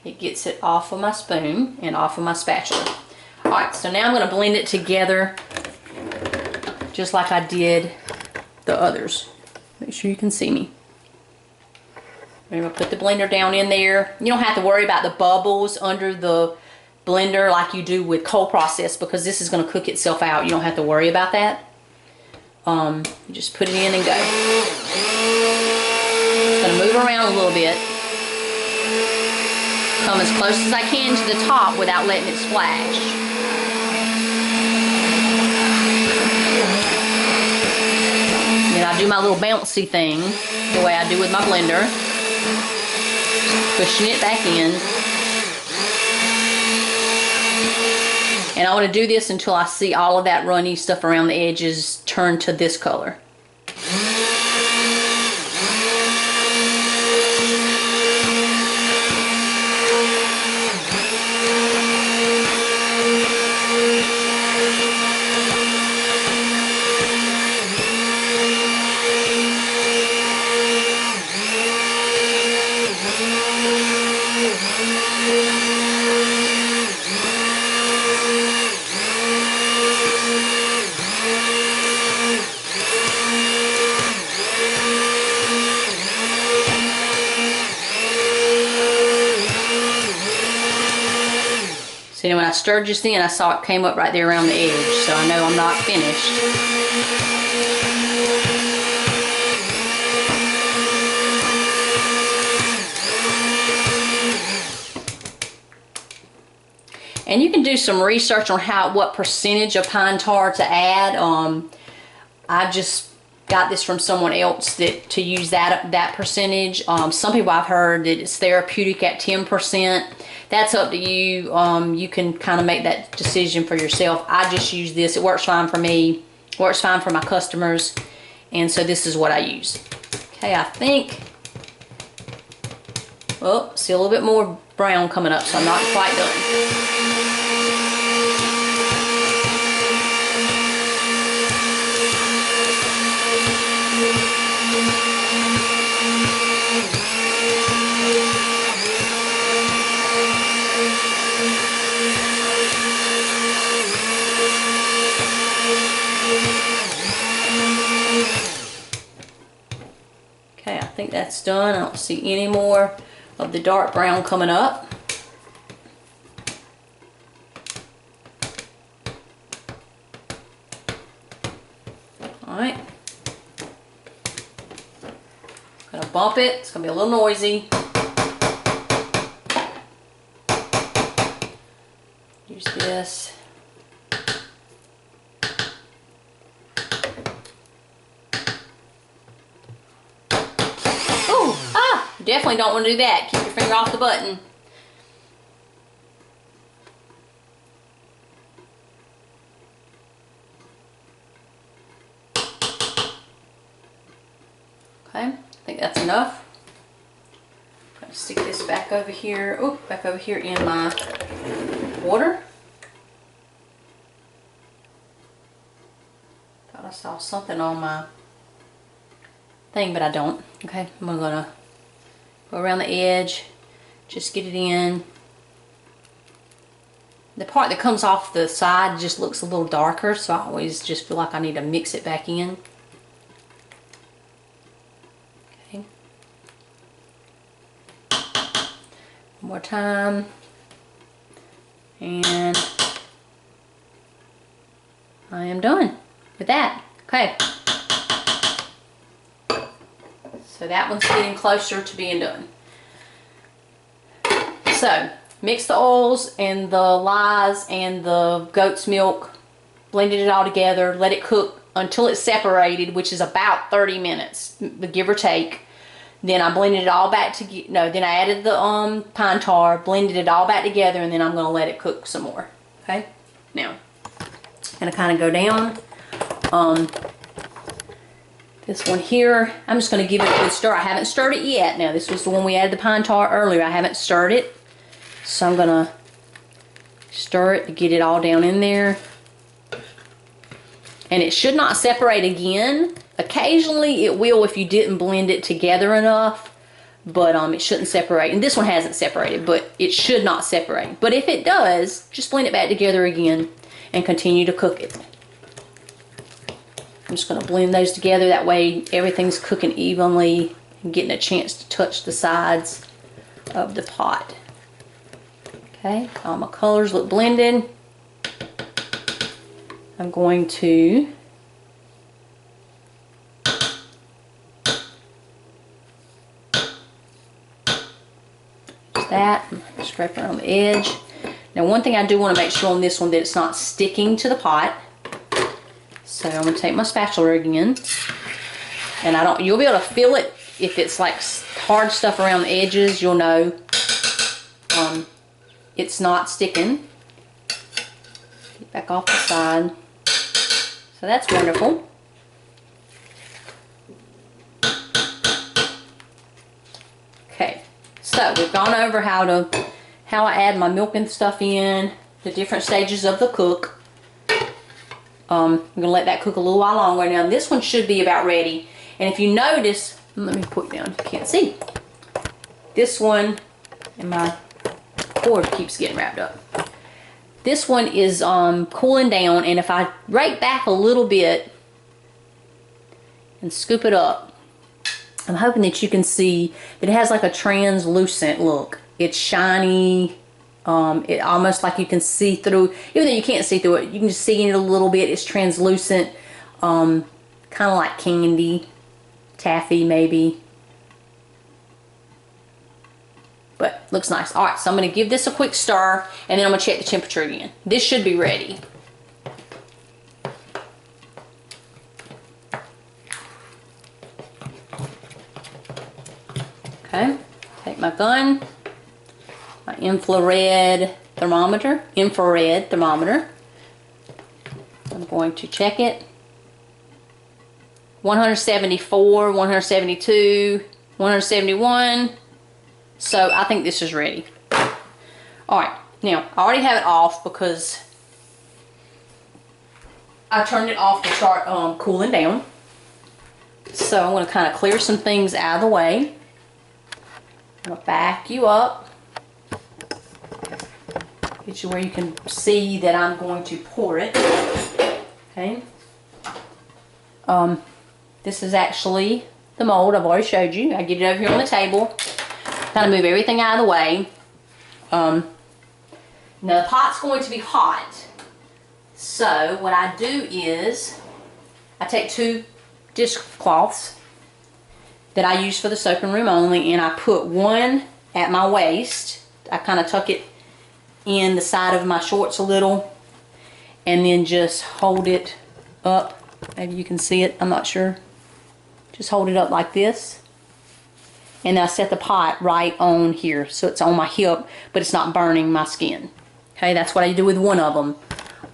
it gets it off of my spoon and off of my spatula. Alright, so now I'm going to blend it together just like I did the others. Make sure you can see me. I'm going to put the blender down in there. You don't have to worry about the bubbles under the blender like you do with cold process because this is going to cook itself out. You don't have to worry about that. You just put it in and go. Just going to move around a little bit. Come as close as I can to the top without letting it splash. Then I do my little bouncy thing the way I do with my blender. Pushing it back in. And I want to do this until I see all of that runny stuff around the edges turn to this color. See, when I stirred just then, I saw it came up right there around the edge, so I know I'm not finished. And you can do some research on what percentage of pine tar to add. I just got this from someone else to use that percentage. Some people I've heard that it's therapeutic at 10%. that's up to you. You can kind of make that decision for yourself. I just use this. It works fine for me. Works fine for my customers. And so this is what I use. Okay, I think, oh, see a little bit more brown coming up, so I'm not quite done. Okay, I think that's done. I don't see any more of the dark brown coming up. Alright. Gonna bump it. It's gonna be a little noisy. Use this. Definitely don't want to do that. Keep your finger off the button. Okay, I think that's enough. I'm going to stick this back over here. Oh, back over here in my water. Thought I saw something on my thing, but I don't. Okay, I'm gonna go around the edge, just get it in. The part that comes off the side just looks a little darker, so I always just feel like I need to mix it back in. Okay. One more time. And I am done with that. Okay. So that one's getting closer to being done. So, mix the oils and the lies and the goat's milk, blended it all together, let it cook until it's separated, which is about 30 minutes, give or take. Then I blended it all back together. No, then I added the pine tar, blended it all back together, and then I'm going to let it cook some more. Okay? Now, I'm going to kind of go down. This one here, I'm just going to give it a good stir. I haven't stirred it yet. Now, this was the one we added the pine tar earlier. I haven't stirred it. So I'm going to stir it to get it all down in there. And it should not separate again. Occasionally it will if you didn't blend it together enough. But it shouldn't separate. And this one hasn't separated, but it should not separate. But if it does, just blend it back together again and continue to cook it. I'm just going to blend those together. That way everything's cooking evenly and getting a chance to touch the sides of the pot. Okay, all my colors look blended. I'm going to that, scrape around the edge. Now one thing I do want to make sure on this one that it's not sticking to the pot. So I'm going to take my spatula again, and you'll be able to feel it if it's like hard stuff around the edges. You'll know it's not sticking. Get back off the side. So that's wonderful. Okay, so we've gone over how I add my milk and stuff in, the different stages of the cook. I'm going to let that cook a little while longer. Now this one should be about ready. And if you notice, let me put it down, you can't see. This one, and my cord keeps getting wrapped up. This one is cooling down, and if I rake back a little bit and scoop it up, I'm hoping that you can see that it has like a translucent look. It's shiny. It almost like you can see through, even though you can't see through it, you can just see it a little bit. It's translucent, kind of like candy, taffy maybe. But looks nice. All right, so I'm going to give this a quick stir, and then I'm going to check the temperature again. This should be ready. Okay, take my gun, my infrared thermometer. I'm going to check it. 174, 172, 171. So I think this is ready. Alright, now I already have it off because I turned it off to start cooling down. So I'm going to kind of clear some things out of the way. I'm going to back you up. Get you where you can see that I'm going to pour it. Okay. This is actually the mold I've already showed you. I get it over here on the table. Kind of move everything out of the way. Now the pot's going to be hot. So what I do is I take 2 dishcloths that I use for the soaping room only, and I put one at my waist. I kind of tuck it in the side of my shorts a little, and then just hold it up. Maybe you can see it, I'm not sure. Just hold it up like this, and then I set the pot right on here so it's on my hip, but it's not burning my skin. Okay, that's what I do with one of them.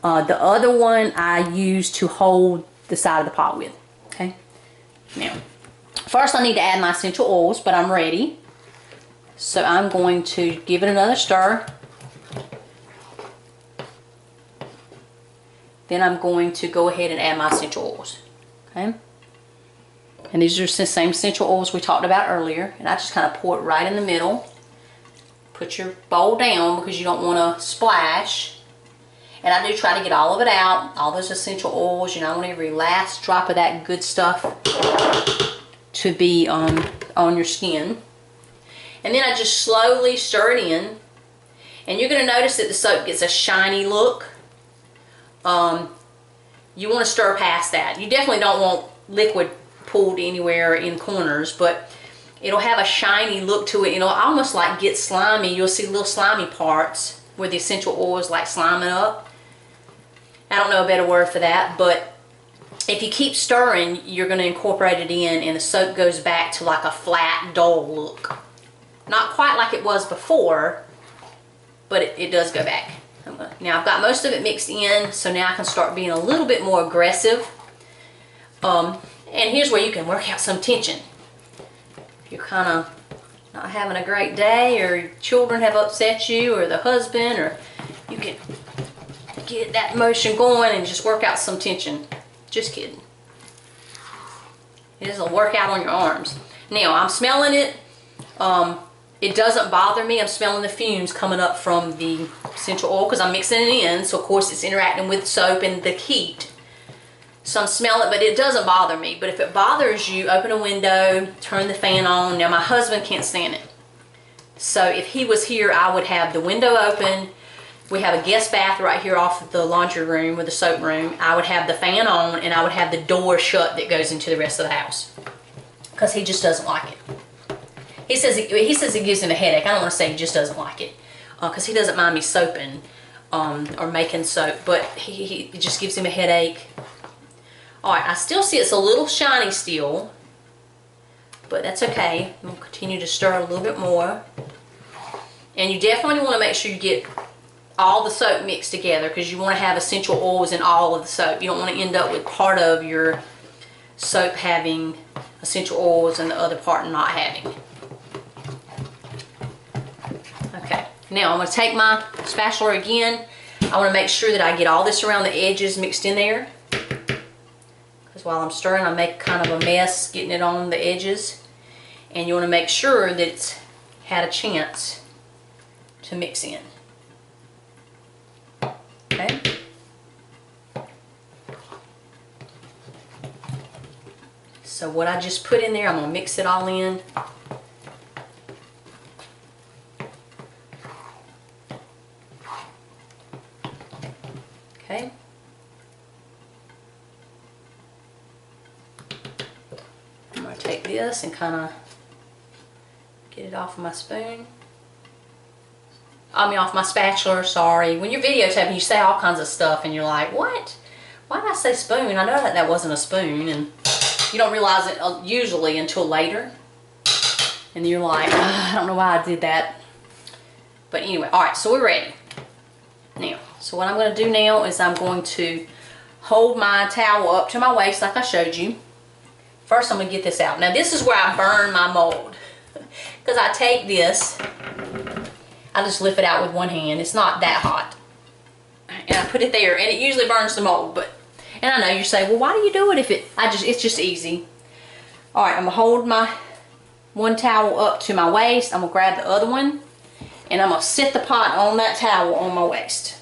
The other one I use to hold the side of the pot with. Okay, now first I need to add my essential oils, but I'm ready. So I'm going to give it another stir. Then I'm going to go ahead and add my essential oils. Okay, and these are the same essential oils we talked about earlier, and I just kind of pour it right in the middle. Put your bowl down because you don't want to splash. And I do try to get all of it out, all those essential oils. You know, I want every last drop of that good stuff to be on your skin. And then I just slowly stir it in. And you're going to notice that the soap gets a shiny look. You want to stir past that. You definitely don't want liquid pooled anywhere in corners, but it'll have a shiny look to it. It'll almost like get slimy. You'll see little slimy parts where the essential oil is like sliming up. I don't know a better word for that, but if you keep stirring, you're going to incorporate it in, and the soap goes back to like a flat, dull look. Not quite like it was before, but it does go back. Now I've got most of it mixed in, so now I can start being a little bit more aggressive. And here's where you can work out some tension. If you're kind of not having a great day, or your children have upset you, or the husband, or you can get that motion going and just work out some tension. Just kidding. It doesn't work out on your arms. Now I'm smelling it. It doesn't bother me. I'm smelling the fumes coming up from the essential oil because I'm mixing it in. So of course it's interacting with soap and the heat. So I'm smelling it, but it doesn't bother me. But if it bothers you, open a window, turn the fan on. Now my husband can't stand it. So if he was here, I would have the window open. We have a guest bath right here off of the laundry room or the soap room. I would have the fan on, and I would have the door shut that goes into the rest of the house. Because he just doesn't like it. He says it gives him a headache. I don't want to say he just doesn't like it. Because he doesn't mind me soaping or making soap. But it just gives him a headache. Alright, I still see it's a little shiny still. But that's okay. I'm going to continue to stir a little bit more. And you definitely want to make sure you get all the soap mixed together, because you want to have essential oils in all of the soap. You don't want to end up with part of your soap having essential oils and the other part not having. Okay, now I'm going to take my spatula again. I want to make sure that I get all this around the edges mixed in there, because while I'm stirring I make kind of a mess getting it on the edges, and you want to make sure that it's had a chance to mix in. Okay. So what I just put in there, I'm going to mix it all in. Okay. I'm going to take this and kind of get it off of my spoon. Off my spatula, sorry. When you're videotaping, you say all kinds of stuff and you're like, what? Why did I say spoon? I know that wasn't a spoon, and you don't realize it usually until later. And you're like, I don't know why I did that. But anyway, all right, so we're ready. Now, so what I'm going to do now is I'm going to hold my towel up to my waist like I showed you. First, I'm going to get this out. Now, this is where I burn my mold. Because I take this, I just lift it out with one hand. It's not that hot. And I put it there, and it usually burns the mold. And I know you say, well, why do you do it if it's just easy. All right, I'm going to hold my one towel up to my waist. I'm going to grab the other one, and I'm going to set the pot on that towel on my waist.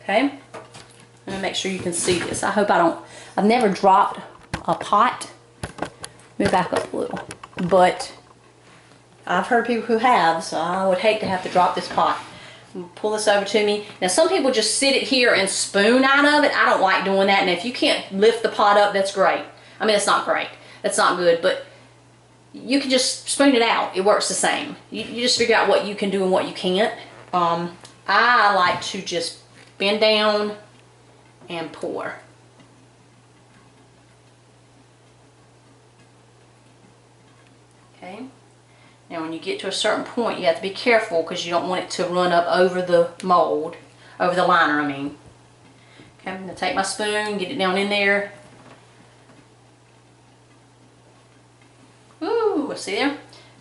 Okay? I'm going to make sure you can see this. I hope I don't, I've never dropped a pot. Move back up a little. But I've heard people who have, so I would hate to have to drop this pot. Pull this over to me. Now, some people just sit it here and spoon out of it. I don't like doing that. And if you can't lift the pot up, that's great. I mean, it's not great. That's not good. But you can just spoon it out. It works the same. You just figure out what you can do and what you can't. I like to just bend down and pour. Okay. Now when you get to a certain point, you have to be careful because you don't want it to run up over the mold, over the liner, I mean. Okay, I'm going to take my spoon, get it down in there. Ooh, see there?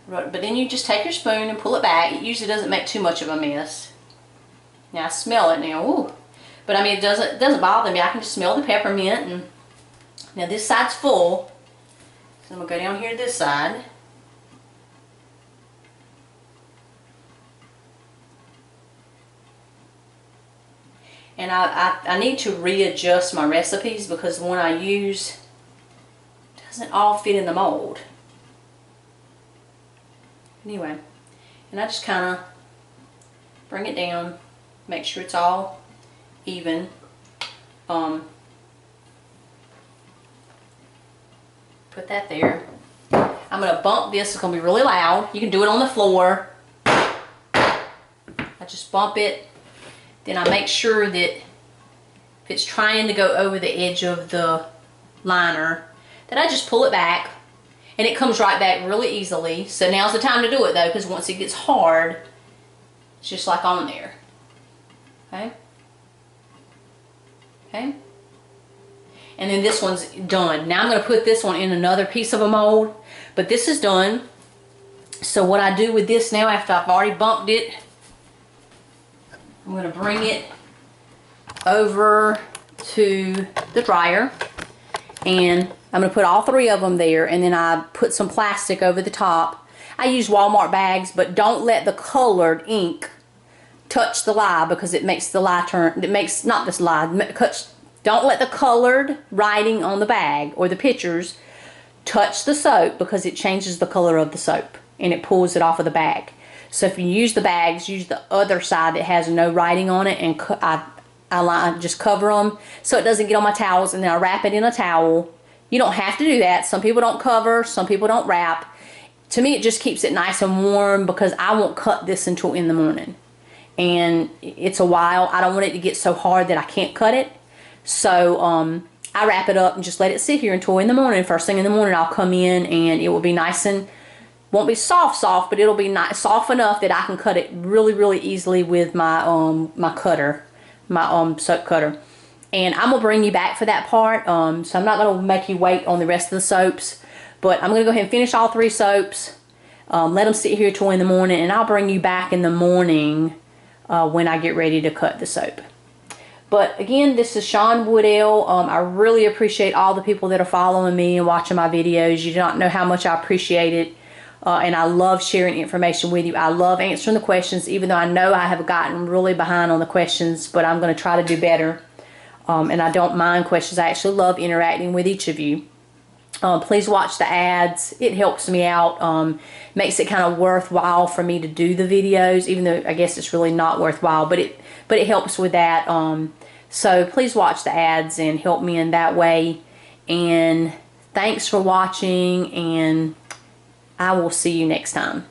But then you just take your spoon and pull it back. It usually doesn't make too much of a mess. Now I smell it now. Ooh. But I mean, it doesn't bother me. I can just smell the peppermint. And now this side's full. So I'm going to go down here to this side. And I need to readjust my recipes because the one I use doesn't all fit in the mold. Anyway, and I just kind of bring it down, make sure it's all even. Put that there. I'm going to bump this. It's going to be really loud. You can do it on the floor. I just bump it. Then I make sure that if it's trying to go over the edge of the liner, that I just pull it back, and it comes right back really easily. So now's the time to do it though, because once it gets hard, it's just like on there. Okay? Okay? And then this one's done. Now I'm going to put this one in another piece of a mold, but this is done. So what I do with this now, after I've already bumped it, I'm going to bring it over to the dryer, and I'm going to put all three of them there, and then I put some plastic over the top. I use Walmart bags, but don't let the colored ink touch the lye because it makes the lye turn, it makes, not this lye, don't let the colored writing on the bag or the pictures touch the soap because it changes the color of the soap and it pulls it off of the bag. So if you use the bags, use the other side that has no writing on it, and I just cover them so it doesn't get on my towels, and then I wrap it in a towel. You don't have to do that. Some people don't cover, some people don't wrap. To me, it just keeps it nice and warm because I won't cut this until in the morning. And it's a while. I don't want it to get so hard that I can't cut it. So I wrap it up and just let it sit here until in the morning. First thing in the morning, I'll come in and it will be nice and, won't be soft, but it'll be nice, soft enough that I can cut it really easily with my my cutter, my soap cutter. And I'm gonna bring you back for that part. So I'm not gonna make you wait on the rest of the soaps, but I'm gonna go ahead and finish all three soaps. Let them sit here till in the morning, and I'll bring you back in the morning when I get ready to cut the soap. But again, this is Shawn Woodell. I really appreciate all the people that are following me and watching my videos. You do not know how much I appreciate it. And I love sharing information with you. I love answering the questions, even though I know I have gotten really behind on the questions, but I'm going to try to do better. And I don't mind questions. I actually love interacting with each of you. Please watch the ads. It helps me out. Makes it kind of worthwhile for me to do the videos, even though I guess it's really not worthwhile, but it helps with that. So please watch the ads and help me in that way. And thanks for watching, and I will see you next time.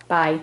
Bye.